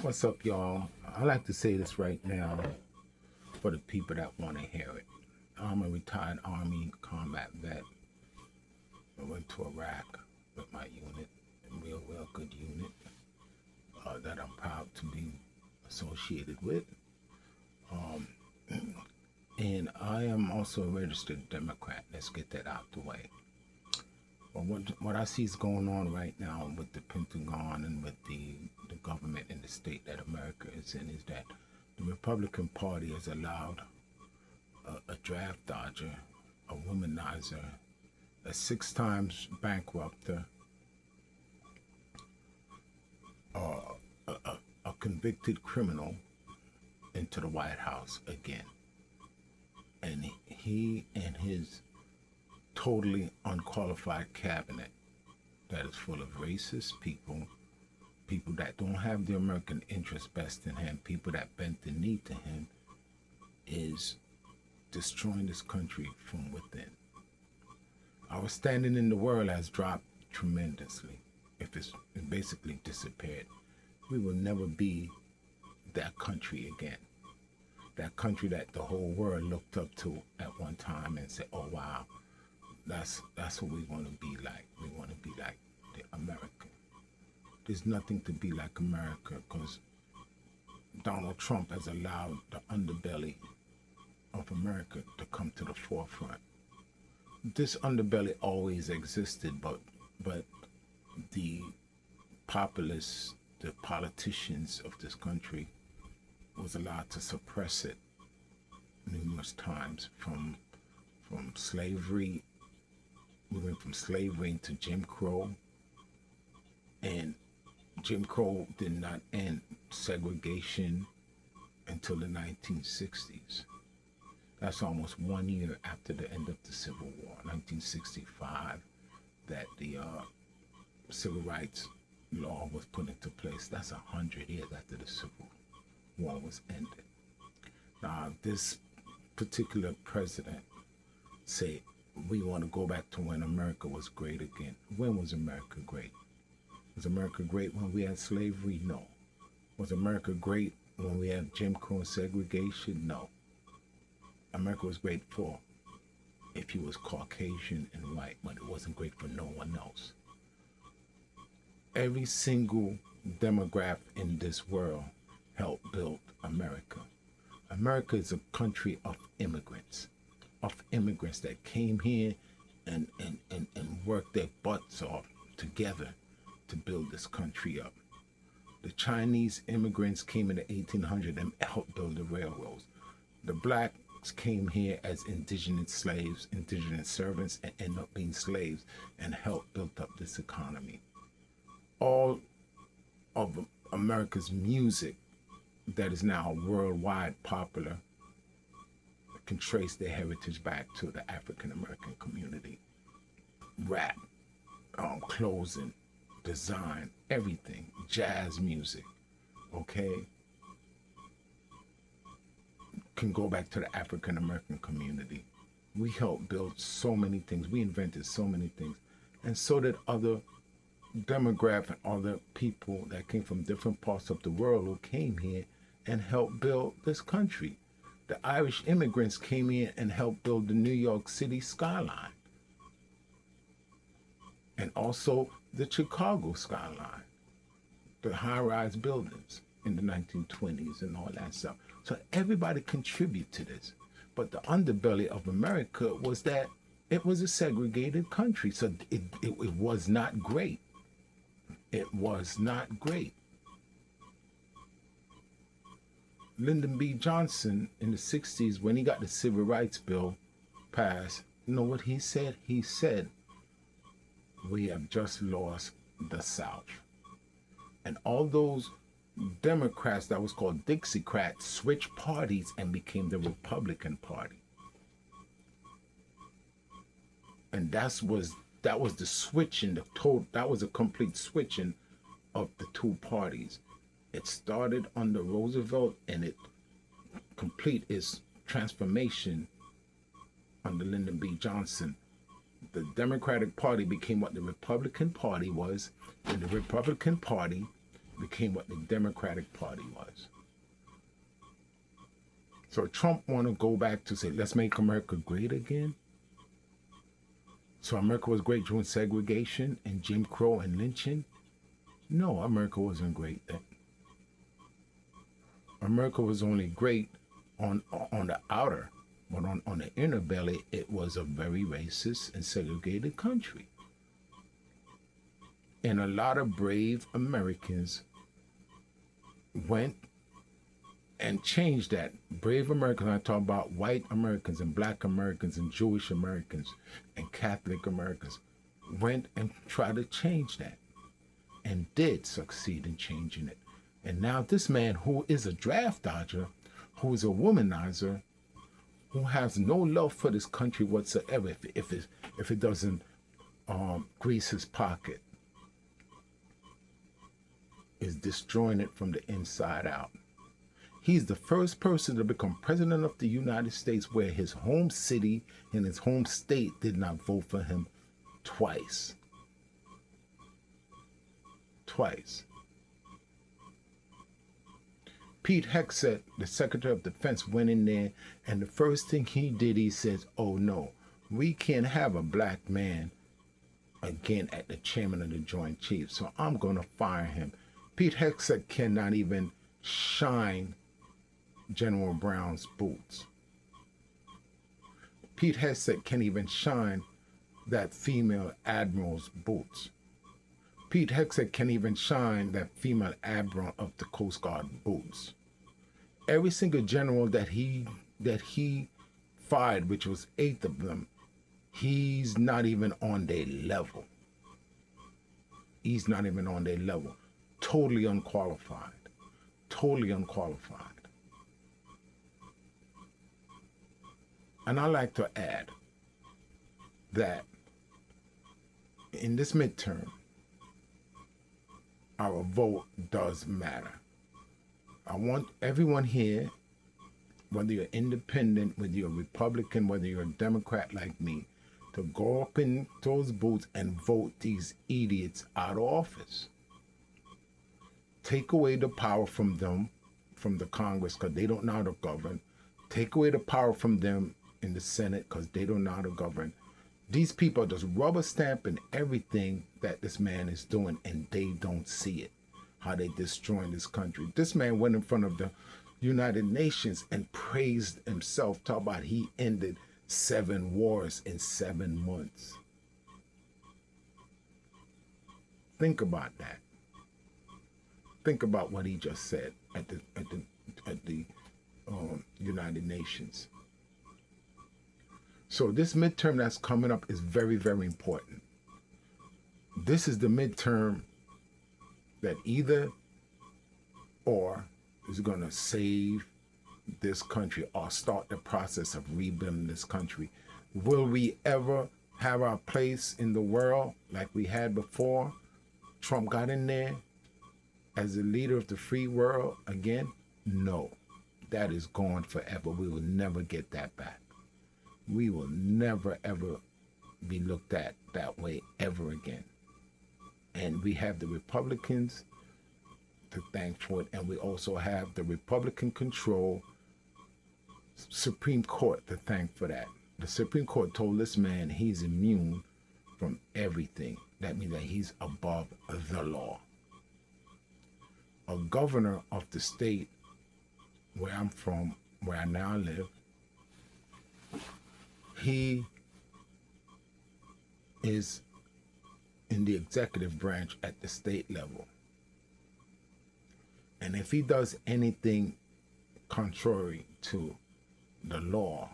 What's up, y'all? I like to say this right now for the people that want to hear it. I'm a retired Army combat vet. I went to Iraq with my unit, a real good unit that I'm proud to be associated with. Um, and I am also a registered Democrat. Let's get that out the way. But what I see is going on right now with the Pentagon and with the government and the state that America is in is that the Republican Party has allowed a draft dodger, a womanizer, a 6 times bankrupter, a convicted criminal into the White House again. And he and his totally unqualified cabinet that is full of racist people, people that don't have the American interest best in hand, people that bent the knee to him, is destroying this country from within. Our standing in the world has dropped tremendously. If it's basically disappeared, we will never be that country again. That country that the whole world looked up to at one time and said, "Oh wow, that's what we want to be like. We want to be like the America." There's nothing to be like America because Donald Trump has allowed the underbelly of America to come to the forefront. This underbelly always existed, but the populists, the politicians of this country, was allowed to suppress it numerous times from slavery. We went from slavery into Jim Crow, and Jim Crow did not end segregation until the 1960s. That's almost 1 year after the end of the Civil War, 1965, that the civil rights law was put into place. That's 100 years after the Civil War was ended. Now, this particular president said, we want to go back to when America was great again. When was America great? Was America great when we had slavery? No. Was America great when we had Jim Crow and segregation? No. America was great for if you was Caucasian and white, but it wasn't great for no one else. Every single demographic in this world helped build America. America is a country of immigrants that came here and worked their butts off together to build this country up. The Chinese immigrants came in the 1800s and helped build the railroads. The blacks came here as indigenous slaves, indigenous servants, and ended up being slaves and helped build up this economy. All of America's music that is now worldwide popular can trace their heritage back to the African American community. Rap, clothing, design, everything, jazz music, okay, can go back to the African American community. We helped build so many things. We invented so many things. And so did other demographic, other people that came from different parts of the world who came here and helped build this country. The Irish immigrants came in and helped build the New York City skyline, and also the Chicago skyline, the high-rise buildings in the 1920s and all that stuff. So everybody contributed to this. But the underbelly of America was that it was a segregated country. So it was not great. It was not great. Lyndon B. Johnson in the 60s, when he got the Civil Rights Bill passed, you know what he said? He said, we have just lost the South. And all those Democrats that was called Dixiecrats switched parties and became the Republican Party. And that was the switching, that was a complete switching of the two parties. It started under Roosevelt and it complete its transformation under Lyndon B. Johnson. The Democratic Party became what the Republican Party was, and the Republican Party became what the Democratic Party was. So Trump want to go back to say, let's make America great again. So America was great during segregation and Jim Crow and lynching. No, America wasn't great then. America was only great on the outer, but on the inner belly, it was a very racist and segregated country. And a lot of brave Americans went and changed that. Brave Americans, I talk about white Americans and black Americans and Jewish Americans and Catholic Americans, went and tried to change that and did succeed in changing it. And now this man, who is a draft dodger, who is a womanizer, who has no love for this country whatsoever, if it doesn't grease his pocket, is destroying it from the inside out. He's the first person to become president of the United States where his home city and his home state did not vote for him twice. Twice. Pete Hegseth, the Secretary of Defense, went in there, and the first thing he did, he says, oh no, we can't have a black man again at the chairman of the Joint Chiefs, so I'm going to fire him. Pete Hegseth cannot even shine General Brown's boots. Pete Hegseth can't even shine that female admiral's boots. Pete Hegseth can't even shine that female admiral of the Coast Guard boots. Every single general that he fired, which was 8 of them, he's not even on their level. He's not even on their level. Totally unqualified. Totally unqualified. And I like to add that in this midterm, our vote does matter. I want everyone here, whether you're independent, whether you're a Republican, whether you're a Democrat like me, to go up in those booths and vote these idiots out of office. Take away the power from them, from the Congress, because they don't know how to govern. Take away the power from them in the Senate, because they don't know how to govern. These people are just rubber stamping everything that this man is doing, and they don't see it, how they destroying this country. This man went in front of the United Nations and praised himself, talk about he ended 7 wars in 7 months. Think about that. Think about what he just said at the United Nations. So this midterm that's coming up is very, very important. This is the midterm that either or is going to save this country or start the process of rebuilding this country. Will we ever have our place in the world like we had before Trump got in there as the leader of the free world again? No, that is gone forever. We will never get that back. We will never, ever be looked at that way ever again. And we have the Republicans to thank for it, and we also have the Republican-controlled Supreme Court to thank for that. The Supreme Court told this man he's immune from everything. That means that he's above the law. A governor of the state where I'm from, where I now live, he is in the executive branch at the state level. And if he does anything contrary to the law,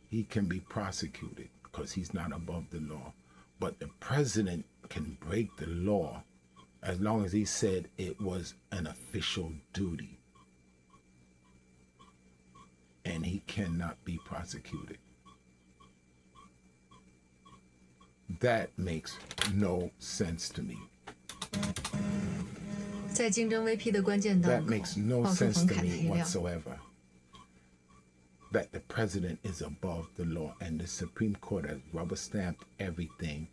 he can be prosecuted because he's not above the law. But the president can break the law as long as he said it was an official duty. And he cannot be prosecuted. That makes no sense to me. 在竞争 VP 的关键档 That 口， makes no 爆出 sense 冯 to 凯的 me 黑料。 whatsoever. That the president is above the law and the Supreme Court has rubber stamped everything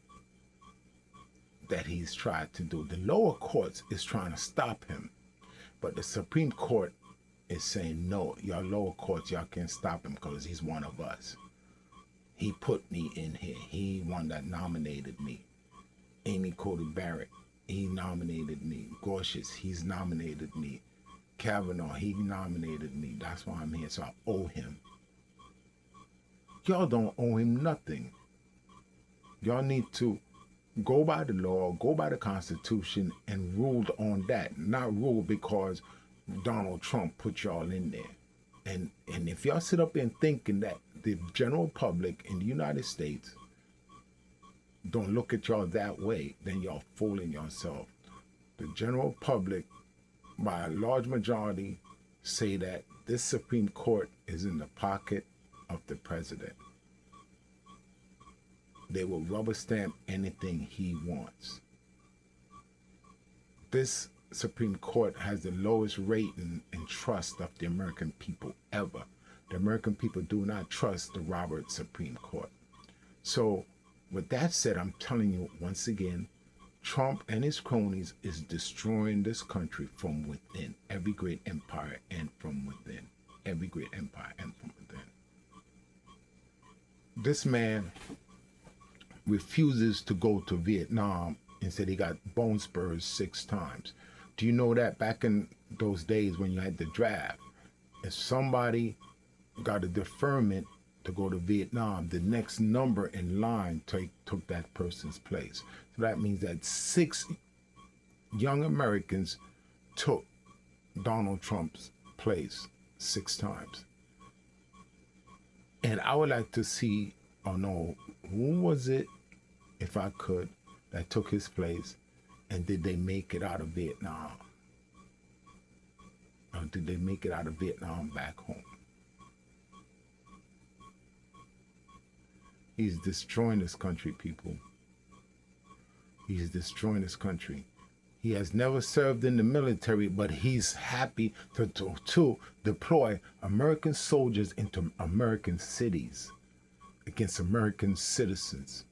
that he's tried to do. The lower courts is trying to stop him, but the Supreme Court is saying, no, your lower courts, y'all can't stop him because he's one of us. He put me in here. He one that nominated me. Amy Coney Barrett, he nominated me. Gorsuch, he's nominated me. Kavanaugh, he nominated me. That's why I'm here, so I owe him. Y'all don't owe him nothing. Y'all need to go by the law, go by the Constitution, and rule on that. Not rule because Donald Trump put y'all in there. And if y'all sit up there and thinking that the general public in the United States don't look at y'all that way, then y'all fooling yourself. The general public, by a large majority, say that this Supreme Court is in the pocket of the president. They will rubber stamp anything he wants. This Supreme Court has the lowest rating and trust of the American people ever. The American people do not trust the Roberts Supreme Court. So with that said, I'm telling you once again, Trump and his cronies is destroying this country from within. Every great empire and from within. Every great empire and from within. This man refuses to go to Vietnam and said he got bone spurs 6 times. Do you know that back in those days when you had the draft, if somebody got a deferment to go to Vietnam, the next number in line took that person's place. So that means that 6 young Americans took Donald Trump's place 6 times. And I would like to see, who was it, if I could, that took his place, and did they make it out of Vietnam? Or did they make it out of Vietnam back home? He's destroying this country, people. He's destroying this country. He has never served in the military, but he's happy to deploy American soldiers into American cities against American citizens.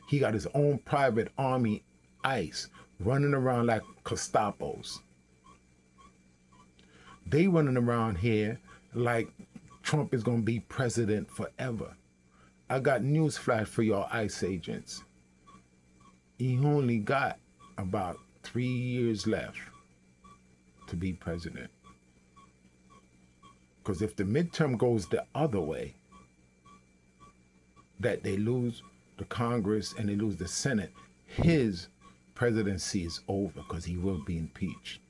He got his own private army, ICE, running around like Gestapos. They running around here like Trump is going to be president forever. I got news flash for y'all ICE agents. He only got about 3 years left to be president. Because if the midterm goes the other way, that they lose the Congress and they lose the Senate, his presidency is over because he will be impeached.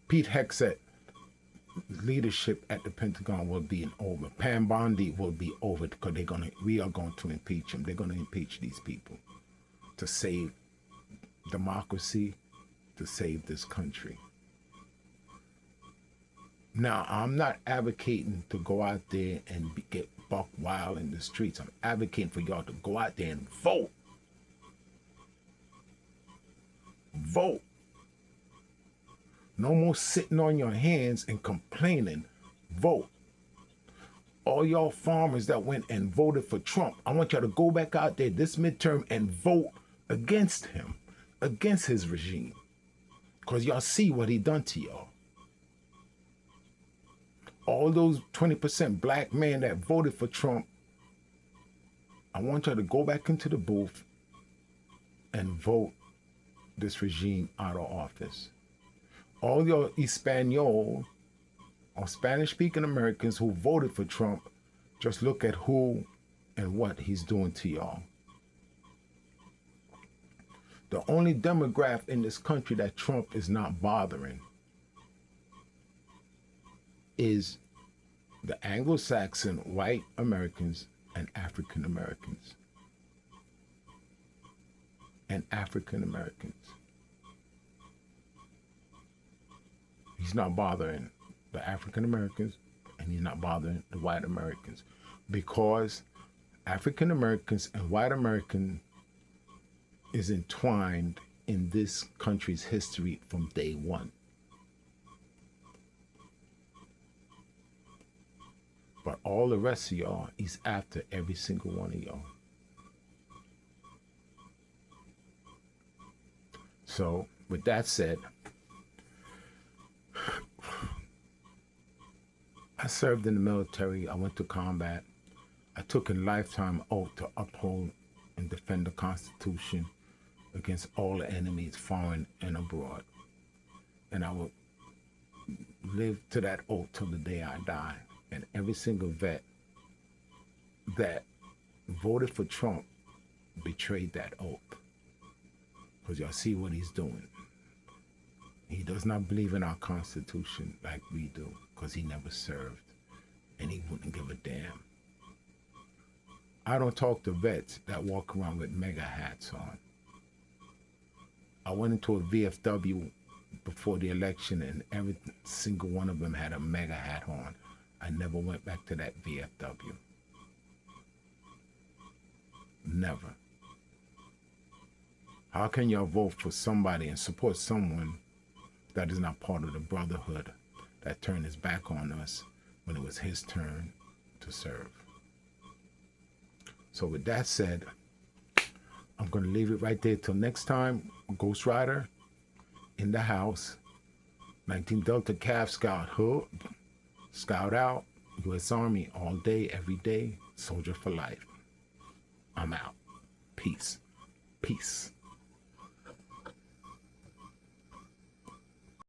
Pete Hegseth leadership at the Pentagon will be over. Pam Bondi will be over because we are going to impeach him. They're going to impeach these people to save democracy, to save this country. Now, I'm not advocating to go out there and get buck wild in the streets. I'm advocating for y'all to go out there and vote. Vote. No more sitting on your hands and complaining. Vote. All y'all farmers that went and voted for Trump, I want y'all to go back out there this midterm and vote against him, against his regime. Because y'all see what he done to y'all. All those 20% black men that voted for Trump, I want y'all to go back into the booth and vote this regime out of office. All your Espanol or Spanish-speaking Americans who voted for Trump, just look at who and what he's doing to y'all. The only demographic in this country that Trump is not bothering is the Anglo-Saxon white Americans and African Americans. And African Americans. He's not bothering the African Americans and he's not bothering the white Americans because African Americans and white American is entwined in this country's history from day one. But all the rest of y'all, he's after every single one of y'all. So, with that said, I served in the military. I went to combat. I took a lifetime oath to uphold and defend the Constitution against all the enemies, foreign and abroad. And I will live to that oath till the day I die. And every single vet that voted for Trump betrayed that oath. Because y'all see what he's doing. He does not believe in our Constitution like we do, because he never served and he wouldn't give a damn. I don't talk to vets that walk around with mega hats on. I went into a VFW before the election and every single one of them had a mega hat on. I never went back to that VFW. Never. How can y'all vote for somebody and support someone that is not part of the brotherhood that turned his back on us when it was his turn to serve? So with that said, I'm going to leave it right there till next time. Ghost Rider in the house. 19 Delta Cav Scout Hood. Scout out. U.S. Army all day, every day. Soldier for life. I'm out. Peace. Peace.